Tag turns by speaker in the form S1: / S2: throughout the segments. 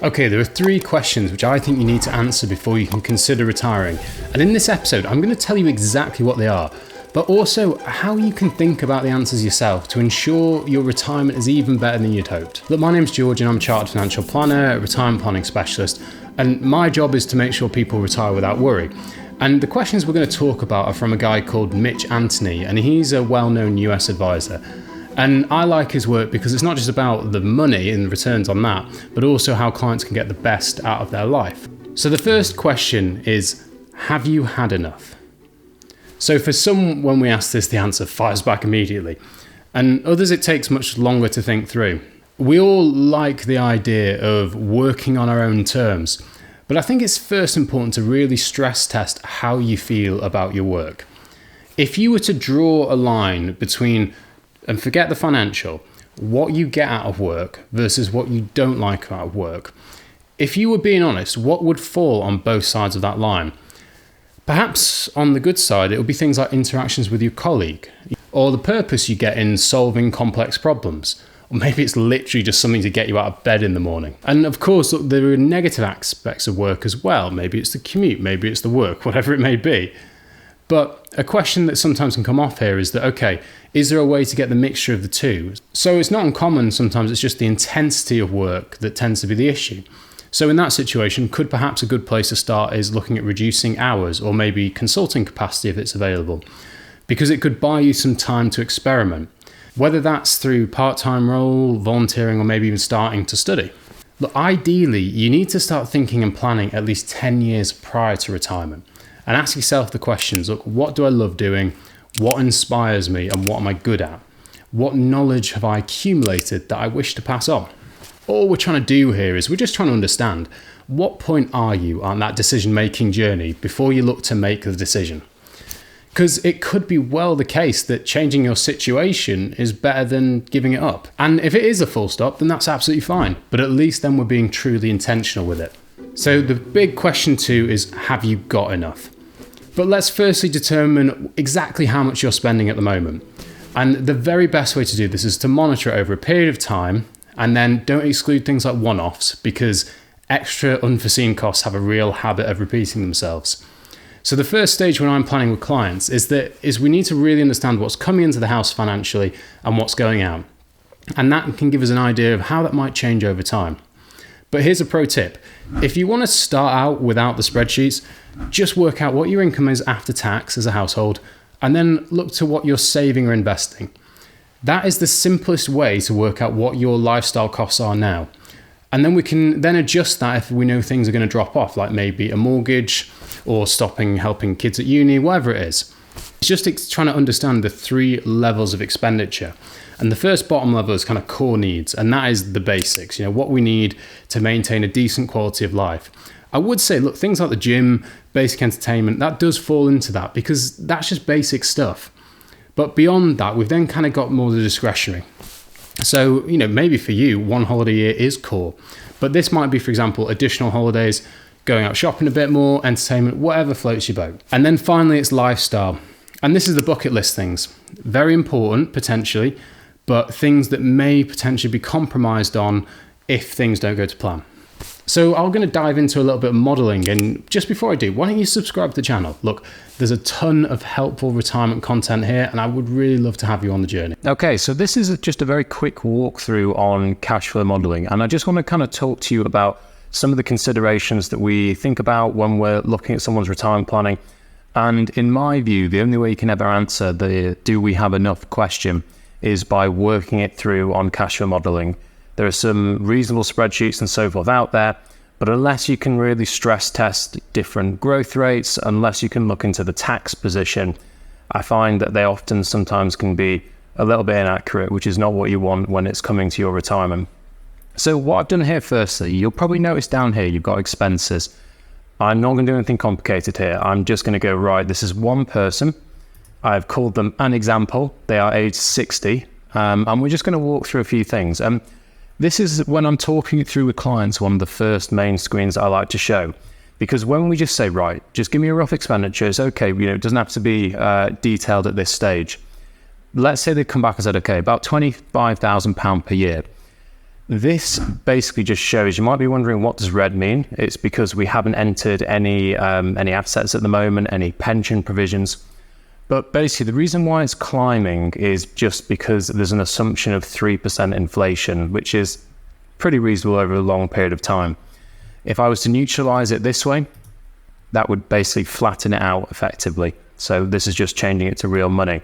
S1: Okay, there are 3 questions which I think you need to answer before you can consider retiring. And in this episode, I'm going to tell you exactly what they are, but also how you can think about the answers yourself to ensure your retirement is even better than you'd hoped. Look, my name's George and I'm a chartered financial planner, a retirement planning specialist, and my job is to make sure people retire without worry. And the questions we're going to talk about are from a guy called Mitch Anthony, and he's a well-known US advisor. And I like his work because it's not just about the money and the returns on that, but also how clients can get the best out of their life. So the first question is, have you had enough? So for some, when we ask this, the answer fires back immediately. And others, it takes much longer to think through. We all like the idea of working on our own terms, but I think it's first important to really stress test how you feel about your work. If you were to draw a line between, and forget the financial, what you get out of work versus what you don't like out of work, if you were being honest, what would fall on both sides of that line? Perhaps on the good side, it would be things like interactions with your colleague, or the purpose you get in solving complex problems. Or maybe it's literally just something to get you out of bed in the morning. And of course, look, there are negative aspects of work as well. Maybe it's the commute, maybe it's the work, whatever it may be. But a question that sometimes can come off here is that, okay, is there a way to get the mixture of the two? So it's not uncommon, sometimes it's just the intensity of work that tends to be the issue. So in that situation, could perhaps a good place to start is looking at reducing hours or maybe consulting capacity if it's available, because it could buy you some time to experiment, whether that's through part-time role, volunteering, or maybe even starting to study. But ideally, you need to start thinking and planning at least 10 years prior to retirement. And ask yourself the questions, look, what do I love doing? What inspires me? And what am I good at? What knowledge have I accumulated that I wish to pass on? All we're trying to do here is we're just trying to understand, what point are you on that decision-making journey before you look to make the decision? Because it could be well the case that changing your situation is better than giving it up. And if it is a full stop, then that's absolutely fine. But at least then we're being truly intentional with it. So the big question too is, have you got enough? But let's firstly determine exactly how much you're spending at the moment. And the very best way to do this is to monitor it over a period of time, and then don't exclude things like one-offs, because extra unforeseen costs have a real habit of repeating themselves. So the first stage when I'm planning with clients is we need to really understand what's coming into the house financially and what's going out. And that can give us an idea of how that might change over time. But here's a pro tip. If you want to start out without the spreadsheets, just work out what your income is after tax as a household, and then look to what you're saving or investing. That is the simplest way to work out what your lifestyle costs are now. And then we can then adjust that if we know things are going to drop off, like maybe a mortgage or stopping helping kids at uni, whatever it is. It's just trying to understand the 3 levels of expenditure. And the first bottom level is kind of core needs, and that is the basics, what we need to maintain a decent quality of life. I would say, look, things like the gym, basic entertainment, that does fall into that because that's just basic stuff. But beyond that, we've then kind of got more the discretionary. So, maybe for you, 1 holiday a year is core, but this might be, for example, additional holidays, going out shopping a bit more, entertainment, whatever floats your boat. And then finally, it's lifestyle. And this is the bucket list things. Very important, potentially, but things that may potentially be compromised on if things don't go to plan. So I'm going to dive into a little bit of modeling, and just before I do, why don't you subscribe to the channel? Look, there's a ton of helpful retirement content here, and I would really love to have you on the journey. Okay, so this is just a very quick walkthrough on cash flow modeling, and I just want to kind of talk to you about some of the considerations that we think about when we're looking at someone's retirement planning. And in my view, the only way you can ever answer the do we have enough question is by working it through on cash flow modeling. There are some reasonable spreadsheets and so forth out there, but unless you can really stress test different growth rates, unless you can look into the tax position, I find that they often sometimes can be a little bit inaccurate, which is not what you want when it's coming to your retirement. So what I've done here firstly, you'll probably notice down here you've got expenses. I'm not going to do anything complicated here. I'm just going to go, right, this is one person. I've called them an example. They are age 60. And we're just going to walk through a few things. This is when I'm talking it through with clients, one of the first main screens I like to show. Because when we just say, right, just give me a rough expenditure, it's okay, it doesn't have to be detailed at this stage. Let's say they come back and said, okay, about £25,000 per year.
S2: This basically just shows, you might be wondering, what does red mean? It's because we haven't entered any assets at the moment, any pension provisions. But basically the reason why it's climbing is just because there's an assumption of 3% inflation, which is pretty reasonable over a long period of time. If I was to neutralize it this way, that would basically flatten it out effectively. So this is just changing it to real money.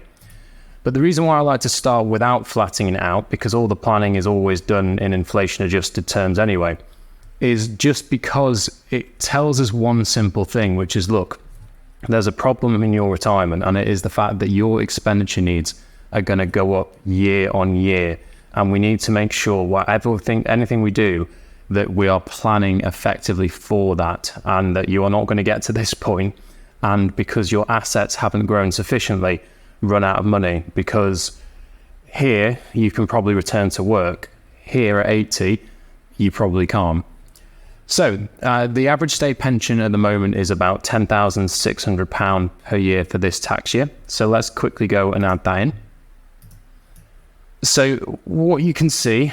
S2: But the reason why I like to start without flattening it out, because all the planning is always done in inflation adjusted terms anyway, is just because it tells us one simple thing, which is, look, there's a problem in your retirement, and it is the fact that your expenditure needs are going to go up year on year. And we need to make sure anything we do, that we are planning effectively for that, and that you are not going to get to this point, and because your assets haven't grown sufficiently, run out of money. Because here you can probably return to work, here at 80 you probably can't. So the average state pension at the moment is about £10,600 per year for this tax year. So let's quickly go and add that in. So what you can see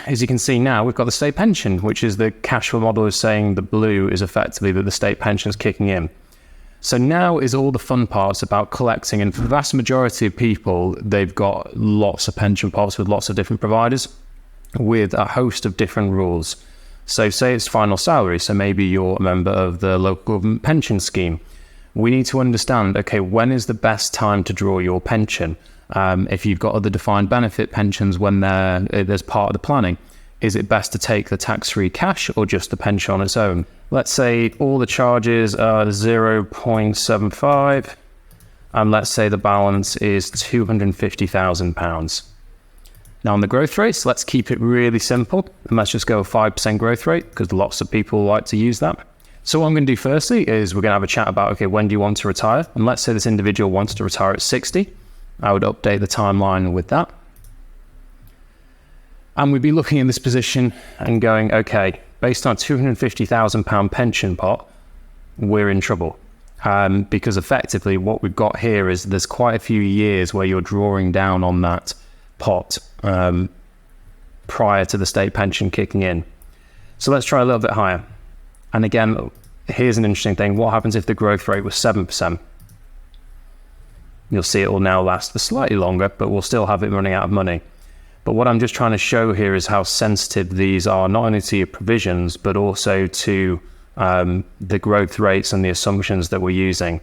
S2: now we've got the state pension, which is the cash flow model is saying the blue is effectively that the state pension is kicking in. So now is all the fun parts about collecting, and for the vast majority of people, they've got lots of pension pots with lots of different providers with a host of different rules. So say it's final salary, so maybe you're a member of the local government pension scheme. We need to understand, okay, when is the best time to draw your pension? If you've got other defined benefit pensions when there's part of the planning, is it best to take the tax-free cash or just the pension on its own? Let's say all the charges are 0.75, and let's say the balance is £250,000. Now on the growth rates, let's keep it really simple, and let's just go a 5% growth rate, because lots of people like to use that. So what I'm going to do firstly is we're going to have a chat about, okay, when do you want to retire? And let's say this individual wants to retire at 60. I would update the timeline with that. And we'd be looking in this position and going, okay, based on a £250,000 pension pot, we're in trouble. Because effectively what we've got here is there's quite a few years where you're drawing down on that pot prior to the state pension kicking in. So let's try a little bit higher. And again, here's an interesting thing. What happens if the growth rate was 7%? You'll see it will now last for slightly longer, but we'll still have it running out of money. But what I'm just trying to show here is how sensitive these are, not only to your provisions, but also to the growth rates and the assumptions that we're using.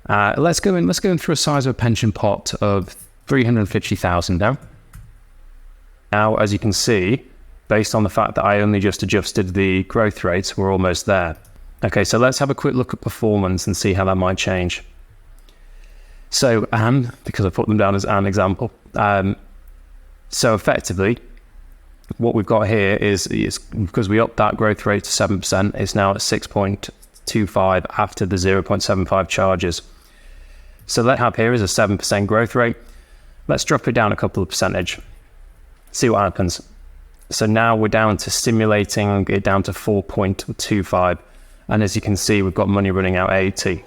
S2: Let's go in through a size of a pension pot of 350,000 now. Now, as you can see, based on the fact that I only just adjusted the growth rates, we're almost there. Okay, so let's have a quick look at performance and see how that might change. So Anne, because I put them down as an example, so effectively, what we've got here is because we upped that growth rate to 7%, it's now at 6.25 after the 0.75 charges. So what I have here is a 7% growth rate. Let's drop it down a couple of percentage, see what happens. So now we're down to simulating it down to 4.25. And as you can see, we've got money running out 80.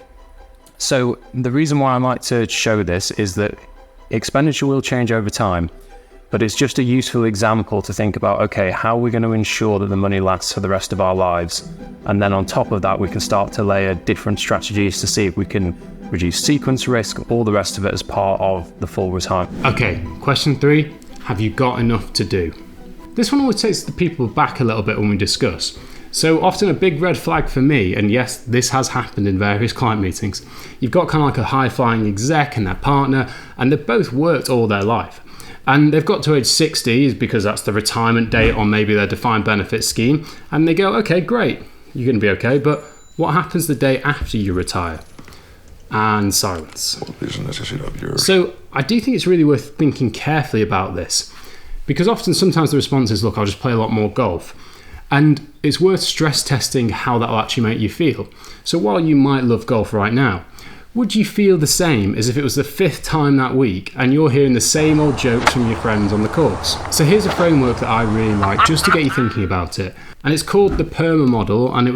S2: So the reason why I like to show this is that expenditure will change over time. But it's just a useful example to think about, okay, how are we going to ensure that the money lasts for the rest of our lives? And then on top of that, we can start to layer different strategies to see if we can reduce sequence risk, all the rest of it as part of the full retirement.
S1: Okay, question 3, have you got enough to do? This one always takes the people back a little bit when we discuss. So often a big red flag for me, and yes, this has happened in various client meetings, you've got kind of like a high-flying exec and their partner, and they've both worked all their life. And they've got to age 60 because that's the retirement date on maybe their defined benefit scheme. And they go, okay, great, you're going to be okay. But what happens the day after you retire? And silence. So I do think it's really worth thinking carefully about this, because sometimes the response is, look, I'll just play a lot more golf. And it's worth stress testing how that will actually make you feel. So while you might love golf right now, would you feel the same as if it was the 5th time that week and you're hearing the same old jokes from your friends on the course? So here's a framework that I really like just to get you thinking about it. And it's called the Perma Model, and it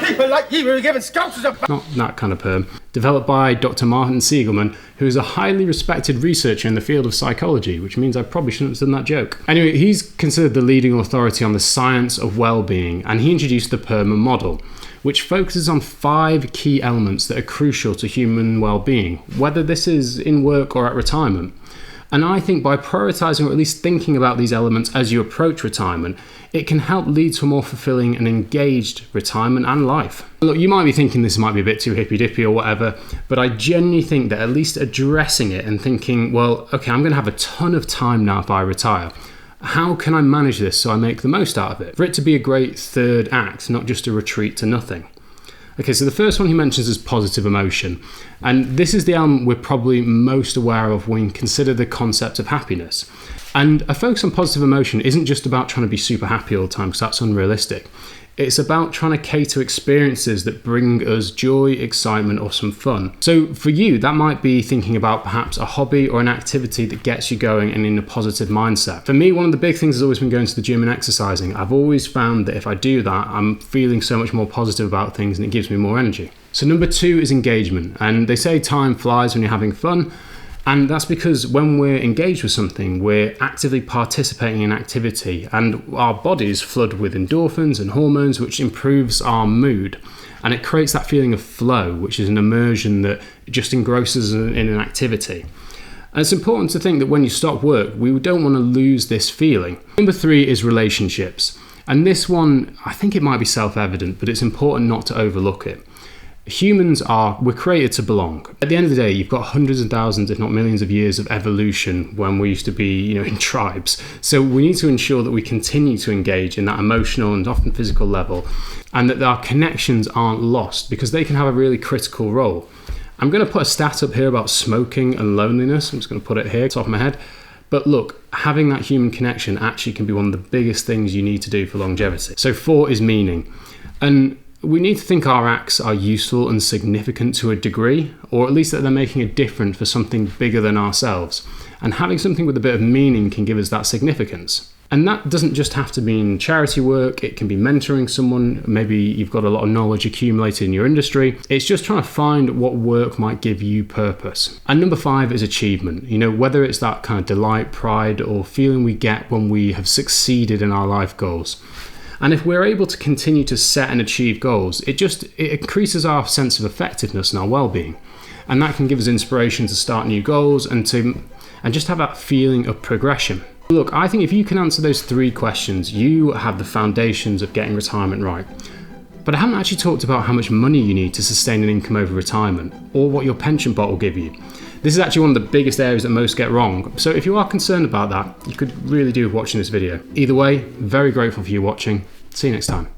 S3: People like you were giving scousers a...
S1: Not that kind of perm. Developed by Dr. Martin Siegelman, who is a highly respected researcher in the field of psychology, which means I probably shouldn't have done that joke. Anyway, he's considered the leading authority on the science of well-being, and he introduced the Perma Model, which focuses on 5 key elements that are crucial to human well-being, whether this is in work or at retirement. And I think by prioritising or at least thinking about these elements as you approach retirement, it can help lead to a more fulfilling and engaged retirement and life. Look, you might be thinking this might be a bit too hippy-dippy or whatever, but I genuinely think that at least addressing it and thinking, well, okay, I'm going to have a ton of time now if I retire. How can I manage this so I make the most out of it? For it to be a great third act, not just a retreat to nothing. Okay, so the first one he mentions is positive emotion. And this is the element we're probably most aware of when we consider the concept of happiness. And a focus on positive emotion isn't just about trying to be super happy all the time, because that's unrealistic. It's about trying to cater experiences that bring us joy, excitement, or some fun. So for you, that might be thinking about perhaps a hobby or an activity that gets you going and in a positive mindset. For me, one of the big things has always been going to the gym and exercising. I've always found that if I do that, I'm feeling so much more positive about things and it gives me more energy. So number 2 is engagement. And they say time flies when you're having fun. And that's because when we're engaged with something, we're actively participating in activity, and our bodies flood with endorphins and hormones, which improves our mood. And it creates that feeling of flow, which is an immersion that just engrosses in an activity. And it's important to think that when you stop work, we don't want to lose this feeling. Number 3 is relationships. And this one, I think it might be self-evident, but it's important not to overlook it. We're created to belong. At the end of the day, you've got hundreds of thousands, if not millions of years of evolution when we used to be, in tribes. So we need to ensure that we continue to engage in that emotional and often physical level, and that our connections aren't lost, because they can have a really critical role. I'm going to put a stat up here about smoking and loneliness. I'm just going to put it here, top of my head. But look, having that human connection actually can be one of the biggest things you need to do for longevity. So 4 is meaning. And we need to think our acts are useful and significant to a degree, or at least that they're making a difference for something bigger than ourselves. And having something with a bit of meaning can give us that significance. And that doesn't just have to mean charity work, it can be mentoring someone, maybe you've got a lot of knowledge accumulated in your industry. It's just trying to find what work might give you purpose. And number 5 is achievement. Whether it's that kind of delight, pride, or feeling we get when we have succeeded in our life goals. And if we're able to continue to set and achieve goals, it increases our sense of effectiveness and our well-being. And that can give us inspiration to start new goals and just have that feeling of progression. Look, I think if you can answer those 3 questions, you have the foundations of getting retirement right. But I haven't actually talked about how much money you need to sustain an income over retirement, or what your pension pot will give you. This is actually one of the biggest areas that most get wrong. So if you are concerned about that, you could really do with watching this video. Either way, very grateful for you watching. See you next time.